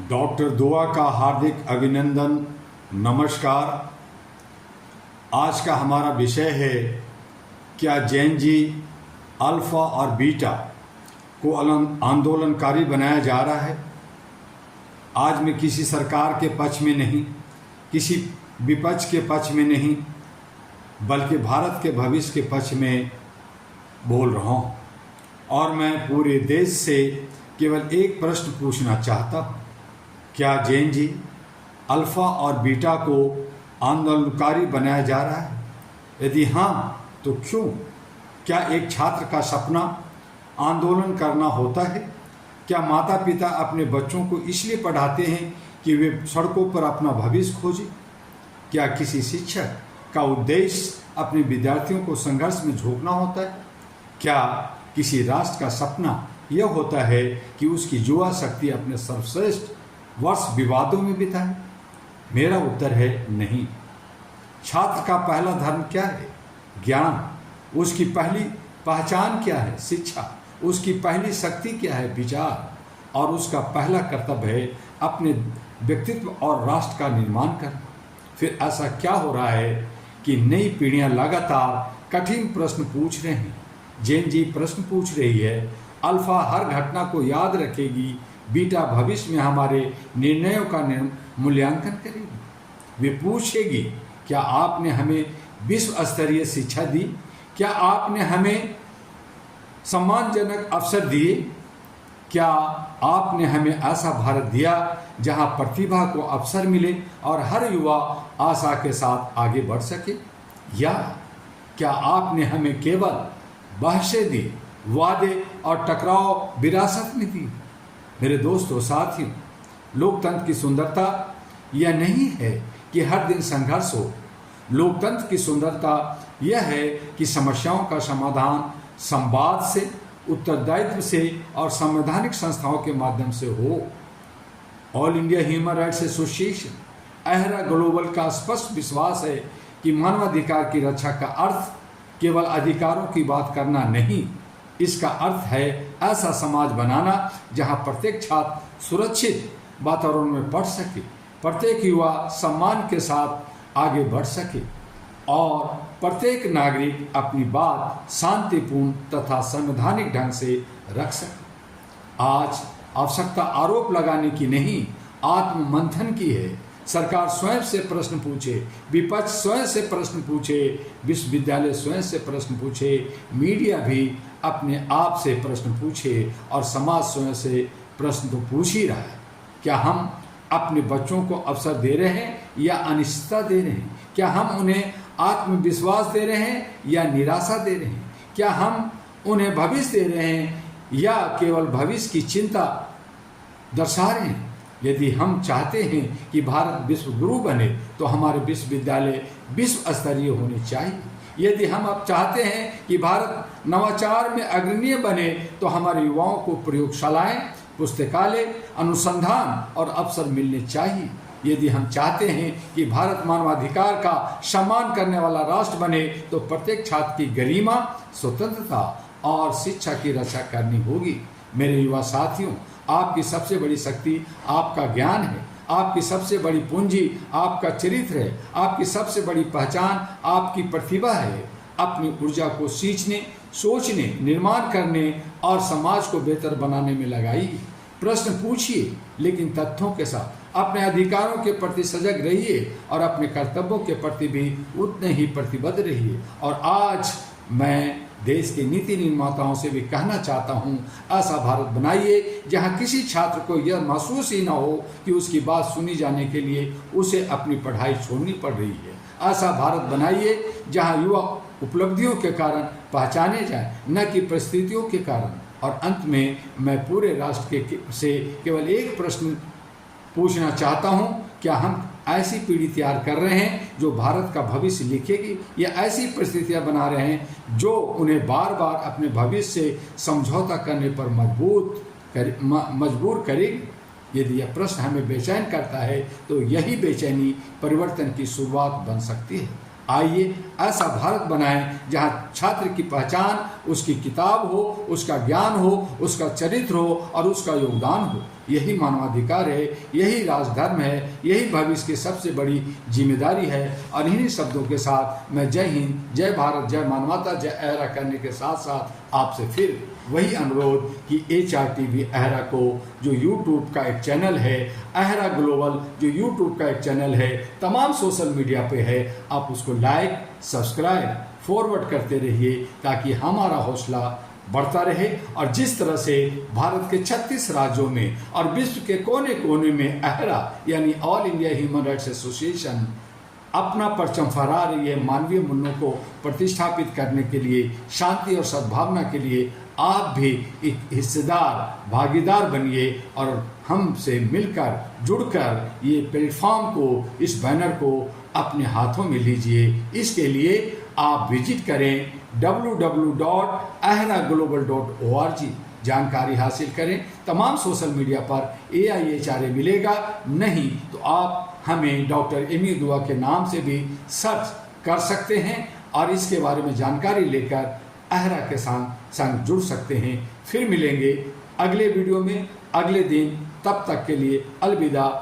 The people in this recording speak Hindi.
डॉक्टर दुआ का हार्दिक अभिनंदन। नमस्कार। आज का हमारा विषय है, क्या जैन जी अल्फ़ा और बीटा को आंदोलनकारी बनाया जा रहा है। आज मैं किसी सरकार के पक्ष में नहीं, किसी विपक्ष के पक्ष में नहीं, बल्कि भारत के भविष्य के पक्ष में बोल रहा हूँ। और मैं पूरे देश से केवल एक प्रश्न पूछना चाहता हूँ, क्या जैन जी अल्फ़ा और बीटा को आंदोलनकारी बनाया जा रहा है? यदि हाँ, तो क्यों? क्या एक छात्र का सपना आंदोलन करना होता है? क्या माता पिता अपने बच्चों को इसलिए पढ़ाते हैं कि वे सड़कों पर अपना भविष्य खोजें? क्या किसी शिक्षक का उद्देश्य अपने विद्यार्थियों को संघर्ष में झोंकना होता है? क्या किसी राष्ट्र का सपना यह होता है कि उसकी युवा शक्ति अपने सर्वश्रेष्ठ वर्ष विवादों में बिताए? मेरा उत्तर है नहीं। छात्र का पहला धर्म क्या है? ज्ञान। उसकी पहली पहचान क्या है? शिक्षा। उसकी पहली शक्ति क्या है? विचार। और उसका पहला कर्तव्य है अपने व्यक्तित्व और राष्ट्र का निर्माण करना। फिर ऐसा क्या हो रहा है कि नई पीढ़ियां लगातार कठिन प्रश्न पूछ रहे हैं? जैन जी प्रश्न पूछ रही है, अल्फा हर घटना को याद रखेगी, बीटा भविष्य में हमारे निर्णयों का मूल्यांकन करेगी। वे पूछेगी, क्या आपने हमें विश्व स्तरीय शिक्षा दी? क्या आपने हमें सम्मानजनक अवसर दिए? क्या आपने हमें ऐसा भारत दिया जहां प्रतिभा को अवसर मिले और हर युवा आशा के साथ आगे बढ़ सके? या क्या आपने हमें केवल बहसें दी, वादे और टकराव विरासत में दी? मेरे दोस्तों, साथियों, लोकतंत्र की सुंदरता यह नहीं है कि हर दिन संघर्ष हो। लोकतंत्र की सुंदरता यह है कि समस्याओं का समाधान संवाद से, उत्तरदायित्व से और संवैधानिक संस्थाओं के माध्यम से हो। All India human rights association, अहरा ग्लोबल का स्पष्ट विश्वास है कि मानवाधिकार की रक्षा का अर्थ केवल अधिकारों की बात करना नहीं, इसका अर्थ है ऐसा समाज बनाना जहां प्रत्येक छात्र सुरक्षित वातावरण में पढ़ सके, प्रत्येक युवा सम्मान के साथ आगे बढ़ सके और प्रत्येक नागरिक अपनी बात शांतिपूर्ण तथा संवैधानिक ढंग से रख सके। आज आवश्यकता आरोप लगाने की नहीं, आत्ममंथन की है। सरकार स्वयं से प्रश्न पूछे, विपक्ष स्वयं से प्रश्न पूछे, विश्वविद्यालय स्वयं से प्रश्न पूछे, मीडिया भी अपने आप से प्रश्न पूछे और समाज स्वयं से प्रश्न तो पूछ ही रहा है। क्या हम अपने बच्चों को अवसर दे रहे हैं या अनिश्चितता दे रहे हैं? क्या हम उन्हें आत्मविश्वास दे रहे हैं या निराशा दे रहे हैं? क्या हम उन्हें भविष्य दे रहे हैं या केवल भविष्य की चिंता दर्शा रहे हैं? यदि हम चाहते हैं कि भारत विश्व गुरु बने तो हमारे विश्वविद्यालय विश्व स्तरीय होने चाहिए। यदि हम अब चाहते हैं कि भारत नवाचार में अग्रणीय बने तो हमारे युवाओं को प्रयोगशालाएं, पुस्तकालय, अनुसंधान और अवसर मिलने चाहिए। यदि हम चाहते हैं कि भारत मानवाधिकार का सम्मान करने वाला राष्ट्र बने तो प्रत्येक छात्र की गरिमा, स्वतंत्रता और शिक्षा की रक्षा करनी होगी। मेरे युवा साथियों, आपकी सबसे बड़ी शक्ति आपका ज्ञान है, आपकी सबसे बड़ी पूंजी आपका चरित्र है, आपकी सबसे बड़ी पहचान आपकी प्रतिभा है। अपनी ऊर्जा को सींचने, सोचने, निर्माण करने और समाज को बेहतर बनाने में लगाइए। प्रश्न पूछिए, लेकिन तथ्यों के साथ। अपने अधिकारों के प्रति सजग रहिए और अपने कर्तव्यों के प्रति भी उतने ही प्रतिबद्ध रहिए। और आज मैं देश के नीति निर्माताओं से भी कहना चाहता हूं, ऐसा भारत बनाइए जहां किसी छात्र को यह महसूस ही ना हो कि उसकी बात सुनी जाने के लिए उसे अपनी पढ़ाई छोड़नी पड़ रही है। ऐसा भारत बनाइए जहां युवा उपलब्धियों के कारण पहचाने जाए, न कि परिस्थितियों के कारण। और अंत में मैं पूरे राष्ट्र से केवल एक प्रश्न पूछना चाहता हूं, क्या हम ऐसी पीढ़ी तैयार कर रहे हैं जो भारत का भविष्य लिखेगी, या ऐसी परिस्थितियां बना रहे हैं जो उन्हें बार बार अपने भविष्य से समझौता करने पर मजबूर करेगी? यदि यह प्रश्न हमें बेचैन करता है तो यही बेचैनी परिवर्तन की शुरुआत बन सकती है। आइए ऐसा भारत बनाएं जहां छात्र की पहचान उसकी किताब हो, उसका ज्ञान हो, उसका चरित्र हो और उसका योगदान हो। यही मानवाधिकार है, यही राजधर्म है, यही भविष्य की सबसे बड़ी जिम्मेदारी है। और इन्हीं शब्दों के साथ मैं जय हिंद, जय भारत, जय मानवता, जय अहरा करने के साथ साथ आपसे फिर वही अनुरोध कि HRTV अहरा को जो यूट्यूब का एक चैनल है, अहरा ग्लोबल जो यूट्यूब का एक चैनल है, तमाम सोशल मीडिया पे है, आप उसको लाइक, सब्सक्राइब, फॉरवर्ड करते रहिए ताकि हमारा हौसला बढ़ता रहे। और जिस तरह से भारत के 36 राज्यों में और विश्व के कोने कोने में अहरा यानी all India human rights association अपना परचम फहरा रही है मानवीय मूल्यों को प्रतिष्ठापित करने के लिए, शांति और सद्भावना के लिए, आप भी एक हिस्सेदार भागीदार बनिए और हमसे मिलकर जुड़कर ये प्लेटफॉर्म को, इस बैनर को अपने हाथों में लीजिए। इसके लिए आप विजिट करें www.ahraglobal.org, जानकारी हासिल करें। तमाम सोशल मीडिया पर AIHRA मिलेगा, नहीं तो आप हमें डॉक्टर एमी दुआ के नाम से भी सर्च कर सकते हैं और इसके बारे में जानकारी लेकर अहरा के संग जुड़ सकते हैं। फिर मिलेंगे अगले वीडियो में अगले दिन, तब तक के लिए अलविदा।